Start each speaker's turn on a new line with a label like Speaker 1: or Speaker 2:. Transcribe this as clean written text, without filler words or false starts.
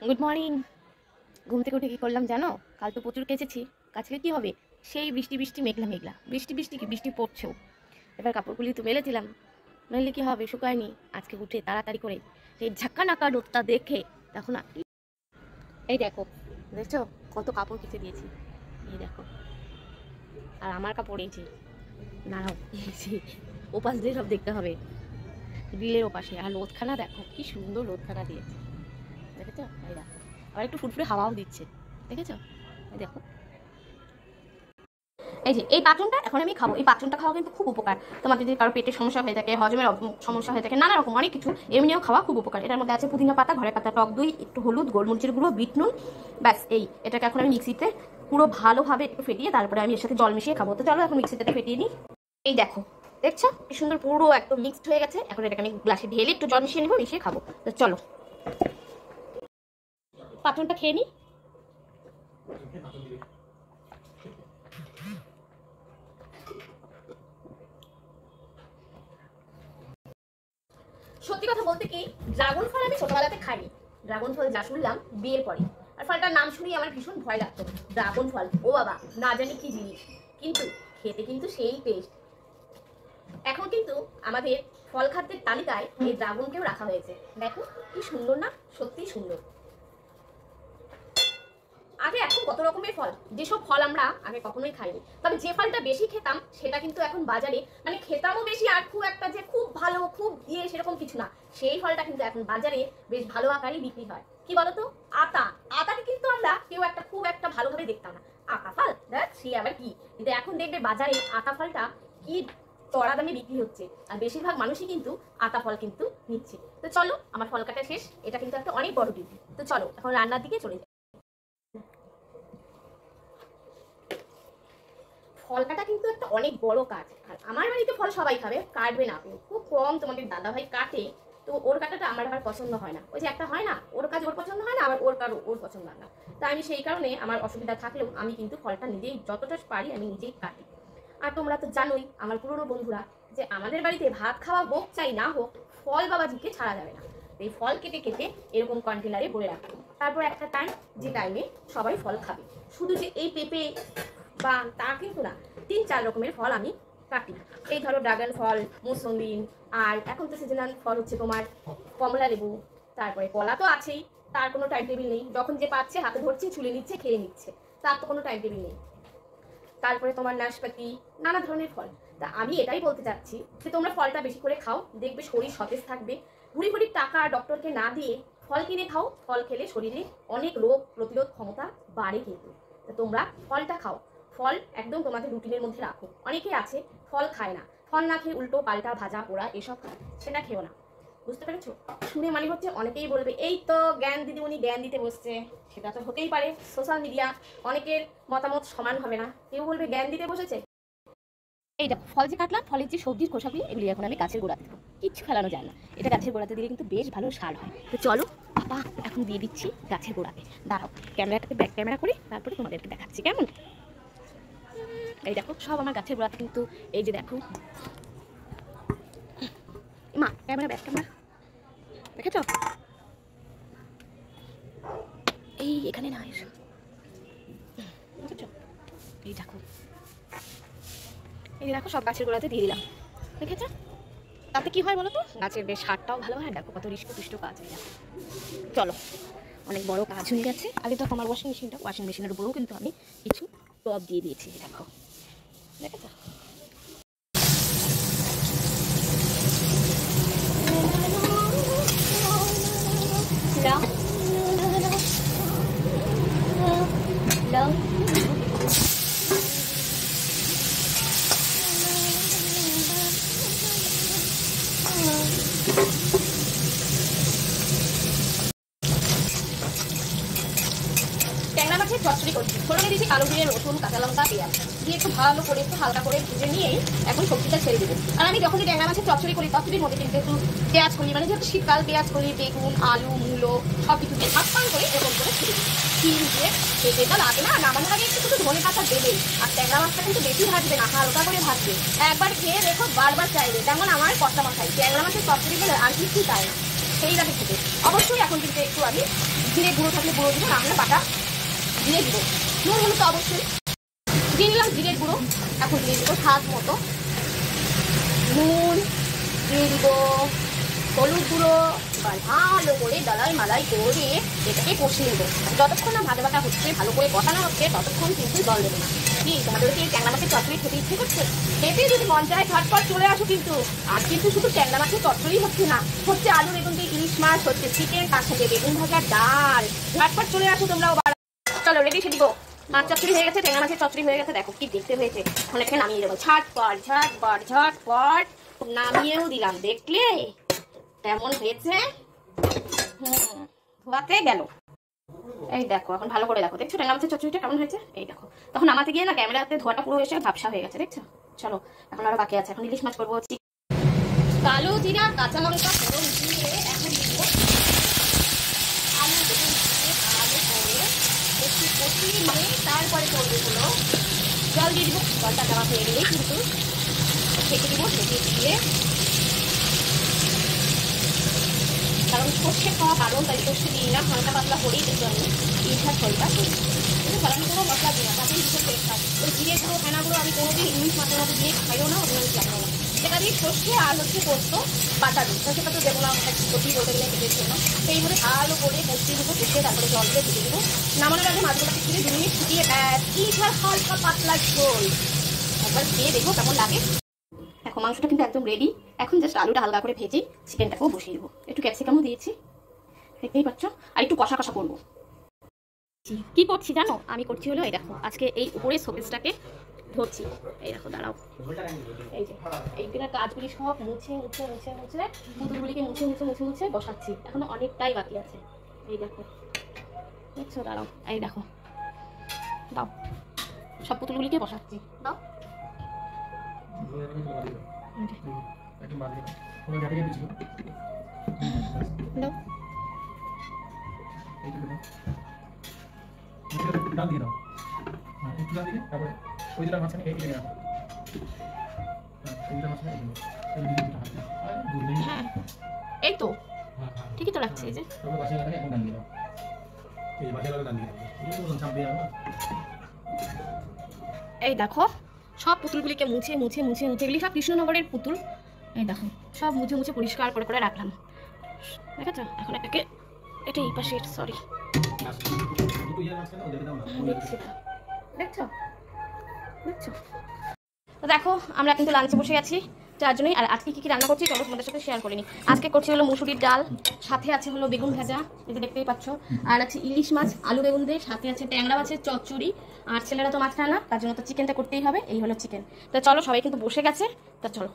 Speaker 1: Good morning. ঘুম থেকে উঠে কী করলাম জানো? কাল তো প্রচুর কেচেছি। আজকে কী হবে? সেই বৃষ্টি বৃষ্টি মেঘলা মেঘলা, বৃষ্টি বৃষ্টি কি বৃষ্টি পড়ছেও। এবার কাপড়গুলি তো মেলেছিলাম, মেললে কী হবে, শুকায়নি। আজকে উঠে তাড়াতাড়ি করে সেই ঝাক্কা নাকা রোদটা দেখে তখন এই দেখো, দেখছো কত কাপড় কেচে দিয়েছি। এই দেখো, আর আমার কাপড় এই যে, দাঁড়াও এই যে ওপাশ দিয়ে সব দেখতে হবে, গ্রিলের ওপাশে। আর রোদখানা দেখো কি সুন্দর রোদখানা দিয়েছে, দেখেছো? এই দেখো, আবার একটু ফুটফুটে হাওয়াও দিচ্ছে, দেখেছো? এই দেখো, এই যে এই পাঁচনটা এখন আমি খাবো। এই পাঁচনটা খাওয়া কিন্তু খুব উপকার। তোমাদের যদি কারো পেটের সমস্যা হয়ে থাকে, হজমের সমস্যা হয়ে থাকে, নানা রকম অনেক কিছু, এমনিও খাওয়া খুব উপকার। এটার মধ্যে আছে পুদিনা পাতা, ঘরে পাতা, টক দই, একটু হলুদ, গোলমরিচের গুঁড়ো, বিট নুন, ব্যাস। এটাকে এখন আমি মিক্সিতে পুরো ভালোভাবে একটু ফেটিয়ে তারপরে আমি এর সাথে জল মিশিয়ে খাবো। তো চলো এখন মিক্সিতে ফেটিয়ে নিই। এই দেখো, দেখছো কি সুন্দর পুরো একদম মিক্সড হয়ে গেছে। এখন এটাকে আমি গ্লাসে ঢেলে একটু জল মিশিয়ে নেবো, মিশিয়ে খাবো। তো চলো পাঁচনটা খেয়ে নিই। সত্যি কথা বলতে কি, ড্রাগন ফল আমি ছোটবেলাতে খাইনি। ড্রাগন ফল যা শুনলাম বিয়ের পরে, আর ফলটার নাম শুনি আমার ভীষণ ভয় লাগতো। ড্রাগন ফল, ও বাবা, না জানি কি জিনিস, কিন্তু খেতে কিন্তু সেই টেস্ট। এখন কিন্তু আমাদের ফল খাদ্যের তালিকায় এই ড্রাগনকেও রাখা হয়েছে। দেখো কি সুন্দর না, সত্যি সুন্দর। আগে এখন কত রকমের ফল, যেসব ফল আমরা আগে কখনোই খাইনি। তবে যে ফলটা বেশি খেতাম সেটা কিন্তু এখন বাজারে, মানে খেতামও বেশি, আর খুব একটা যে খুব ভালো খুব সেরকম কিছু না। সেই ফলটা কিন্তু এখন বাজারে বেশ ভালো আকারেই বিক্রি হয়। কি বলতো? আতা। আতাকে কিন্তু আমরা কেউ একটা খুব একটা ভালোভাবে দেখতাম না। আতা ফল দেখ সে আবার কি, কিন্তু এখন দেখবে বাজারে আতা ফলটা কি চড়া দামে বিক্রি হচ্ছে, আর বেশিরভাগ মানুষই কিন্তু আতা ফল কিন্তু নিচ্ছে। তো চলো, আমার ফল কাটা শেষ। এটা কিন্তু একটা অনেক বড় ডিউটি। তো চলো এখন রান্নার দিকে চলে যাই। ফল কাটা কিন্তু একটা অনেক বড় কাজ। আর আমার বাড়িতে ফল সবাই খাবে, কাটবে না, খুব কম তোমাদের দাদা ভাই কাটে। তো ওর কাটাটা আমার আবার পছন্দ হয় না। ওই যে একটা হয় না, ওর কাজ ওর পছন্দ হয় না, আবার ওর কাজ ওর পছন্দ হয় না। তাই আমি সেই কারণে আমার অসুবিধা থাকলেও আমি কিন্তু ফলটা নিজেই যতটা পারি আমি নিজেই কাটি। আর তোমরা তো জানোই আমার পুরনো বন্ধুরা, যে আমাদের বাড়িতে ভাত খাওয়া হোক চাই না হোক, ফল বাবাজিকে ছাড়া যাবে না। এই ফল কেটে কেটে এরকম কন্টেনারে ভরে রাখবো। তারপর একটা টাইম, যে টাইমে সবাই ফল খাবে, শুধু যে এই পেঁপে বা তা কিন্তু না, 3-4 রকমের ফল আমি কাটি। এই ধরো ড্রাগন ফল, মৌসুম্বি, আর এখন তো সিজনাল ফল হচ্ছে তোমার কমলা লেবু, তারপরে কলা তো আছেই, তার কোনো টাইম টেবিল নেই। যখন যে পাচ্ছে হাতে ধরছে, ছুলে নিচ্ছে, খেয়ে নিচ্ছে, তার তো কোনো টাইম টেবিল নেই। তারপরে তোমার নাশপাতি, নানা ধরনের ফল। তা আমি এটাই বলতে চাচ্ছি যে তোমরা ফলটা বেশি করে খাও, দেখবে শরীর সতেজ থাকবে। ঘুরি ঘুরি টাকা ডক্টরকে না দিয়ে ফল কিনে খাও। ফল খেলে শরীরে অনেক রোগ প্রতিরোধ ক্ষমতা বাড়ে কিন্তু। তো তোমরা ফলটা খাও, ফল একদম তোমাদের রুটিনের মধ্যে রাখো। অনেকে আছে ফল খায় না, ফল না খেয়ে উল্টো পাল্টা ভাজা পোড়া এসব খায়, সেটা খেও না। বুঝতে পেরেছো? শুনে মানে হচ্ছে অনেকেই বলবে এই তো জ্ঞান দিদিমণি জ্ঞান দিতে বসছে। সেটা তো হতেই পারে, সোশ্যাল মিডিয়া, অনেকের মতামত সমান হবে না। কেউ বলবে জ্ঞান দিতে বসেছে। এই দেখো ফল যে কাটলাম, ফলের যে সবজির খোসাগুলি, এগুলি এখন আমি গাছের গোড়াতে দেবো। কিচ্ছু ফেলানো যায় না, এটা গাছের গোড়াতে দিলে কিন্তু বেশ ভালো সার হয়। তো চলো বাবা, এখন দিয়ে দিচ্ছি গাছের গোড়াতে। দাঁড়াও, ক্যামেরাটাকে ব্যাক ক্যামেরা করে তারপরে তোমাদেরকে দেখাচ্ছি কেমন। এই দেখো সব আমার গাছের গোড়াতে কিন্তু, এই যে দেখো মা, ক্যামেরা ব্যাক ক্যামেরা, দেখেছ? এই এখানে না, বুঝেছ? এই দেখো, এই দেখো সব গাছের গোড়াতে দিয়ে দিলাম, দেখেছ? তাতে কি হয় বলো তো, গাছের বেশ সারটাও ভালো হয়। দেখো কত হৃষ্ট কাজ। চলো, অনেক বড় কাজ হয়ে গেছে। আগে তো আমার ওয়াশিং মেশিনের উপরেও কিন্তু আমি কিছু টব দিয়ে দিয়েছি। দেখো, দেখেছ? ট্যাংরা মাছের চচ্চড়ি করছি। ফোড়নে দিয়েছি কালো জিরে, রসুন, কাঁচা লঙ্কা, পেঁয়াজ দিয়ে একটু ভালো করে একটু হালকা করে ভেজে নিয়েই এখন সবজিটা ছেড়ে দেবো। আর আমি যখনই ট্যাংরা মাছের চচ্চড়ি করি চচ্চড়ির মধ্যে কিন্তু একটু পেঁয়াজ করি, মানে যেহেতু শীতকাল, পেঁয়াজ করি, বেগুন, আলু, মূলো সব কিছু দিয়ে হাফ করে এরকম করে ছেড়ে দিই। চিনি দিয়ে খেতে লাগে না, নামানোর আগে একটু শুধু ধনে পাতা দেবে। আর ট্যাংরা মাছটা কিন্তু বেশি ভাজবে না, হালকা করে ভাজবে। একবার খেয়ে দেখো বারবার চাইবে। যেমন আমার কর্তা মশাই ট্যাংরা মাছের চচ্চড়ি গেলে আর কিছু চায় না, সেইভাবে খেতে। অবশ্যই এখন কিন্তু একটু আমি জিরে গুঁড়ো থাকলে গুঁড়ো দিব, না হলে বাটা জিরে দিব। নুন হলো তো অবশ্যই দিয়ে নিলাম জিরের গুঁড়ো। এখন দিয়ে দিব স্বাদ মতো নুন, দিয়ে দিব হলুদ গুঁড়ো। এবার ভালো করে ডালাই মালাই করে এটাকে কষিয়ে নেবো। যতক্ষণ না ভাজা ভাজা হচ্ছে, ভালো করে কষানো হচ্ছে, ততক্ষণ কিন্তু জল দেবো না। কি তোমাদের কি ট্যাংরা মাছের চচ্চড়ি খেতে ইচ্ছে করছে? খেতে যদি মন চায় ঝটপট চলে আসো কিন্তু। আর কিন্তু শুধু ট্যাংরা মাছের চচ্চড়ি হচ্ছে না, হচ্ছে আলু বেগুন দিয়ে ইলিশ মাছ, হচ্ছে চিকেন, তার সাথে বেগুন ভাজা, ডাল। ঝটপট চলে আসো তোমরাও। চলো রেডি সে দিব। মাছ চচ্চড়ি হয়ে গেছে, ট্যাংরা মাছের চচ্চড়ি হয়ে গেছে। দেখো কি দেখতে হয়েছে। এখন এখানে নামিয়ে দেবো। ঝটপট ঝটপট ঝটপট নামিয়েও দিলাম। দেখলে কেমন হয়েছে? ধোয়াতে গেল। এই দেখো এখন ভালো করে দেখো, দেখছো ট্যাংরা মাছের চচ্চড়িটা কেমন হয়েছে? এই দেখো তখন নামাতে গিয়ে না ক্যামেরাতে ধোয়াটা পুরো এসে ঝাপসা হয়ে গেছে, দেখছো? চলো এখন আরো বাকি আছে। এখন ইলিশ মাছ করবো। কালো জিরা, কাঁচা লঙ্কা ফোড়ন দিয়ে এখন দিব আলু বেগুন দিয়ে ভালো করে একটু কষিয়ে নিয়ে তারপরে করবো হলো জল দিয়ে দিব। জলটা দেওয়া হয়ে গেলেই কিন্তু ঢেকে দিব। ঢেকে দিয়ে কারণ সর্ষে খাওয়া কারণ তাই সর্ষে দিয়ে নিলাম। হালকা পাতলা করেই কিন্তু আমি ইলিশ ঝোলটা করি। কিন্তু আমি কোনো মশলা দিই না, তাতেই ভীষণ টেস্ট হয়। ওই জিরে গুঁড়ো ফেনা গুঁড়ো আমি কোনোদিন ইলিশ মাছের মতো দিয়ে খাইও না, ওগুলো আমি জানো না। সেটা দিয়ে সর্ষে আর হচ্ছে পোস্ত বাটা দিই, সেটা তো দেবো না, কষি বলতে গেলে পেটের জন্য। সেইভাবে ভালো করে কষিয়ে দেবো, কষিয়ে তারপরে জল দিয়ে ঢেকে দেবো। নামানোর আগে মাছগুলোকে ছিঁড়ে 2 মিনিট ফুটিয়ে ইলিশ হালকা পাতলা ঝোল একবার খেয়ে দেখো কেমন লাগে। দেখো মাংসটা কিন্তু একদম রেডি। এখন জাস্ট আলুটা হালকা করে ভেজে চিকেনটাকেও বসিয়ে দেবো। একটু ক্যাপসিকামও দিয়েছি, দেখতেই পাচ্ছ। আর একটু কষা কষা করবো। কি করছি জানো? আমি করছি হলো এই দেখো, আজকে এই উপরে শোকেসটাকে ধরছি। এই দেখো দাঁড়াও, এই যে এইগুলো কাজগুলি সব মুছে মুছে মুছে মুছে পুতুলগুলিকে মুছে মুছে মুছে মুছে বসাচ্ছি। এখনো অনেকটাই বাকি আছে। এই দেখো দেখছো? দাঁড়াও, এই দেখো দাও, সব পুতুলগুলিকে বসাচ্ছি। দাও দাও
Speaker 2: ডাল দিয়ে দাও। হ্যাঁ একটু ডাল দিয়ে তারপরে ওই জেলার মাঝখানে এই জায়গা রাখো। হ্যাঁ ওই জেলার মাঝখানে
Speaker 1: হ্যাঁ এই তো ঠিকই তো লাগছে। এই যে
Speaker 2: তারপরে বাসে লাগালে এখন ডাল দিয়ে দাও। এই যে বাসে লাগালে ডাল দিয়ে দাও। এই তো চাপ দিয়ে দাও।
Speaker 1: এই দেখো সব পুতুলগুলিকে মুছে মুছে মুছে মুছে, এগুলি সব কৃষ্ণনগরের পুতুল। এই দেখো সব মুছে মুছে পরিষ্কার করে করে রাখলাম। দেখেছো? এখন এটাকে এটা এই পাশে, সরি দেখছো দেখছো? তো দেখো আমরা কিন্তু লাঞ্চে বসে আছি, যার জন্যই। আর আজকে কি কি রান্না করছি চলো তোমাদের সাথে শেয়ার করিনি। আজকে করছি হলো মুসুরির ডাল, সাথে আছে হলো বেগুন ভাজা, এই যে দেখতেই পাচ্ছ। আর আছে ইলিশ মাছ আলু বেগুন দিয়ে, সাথে আছে ট্যাংরা মাছের চচ্চড়ি। আর ছেলেরা তো মাছ খায় না, তার জন্য তো চিকেনটা করতেই হবে। এই হলো চিকেন। তো চলো সবাই কিন্তু বসে গেছে, তা চলো।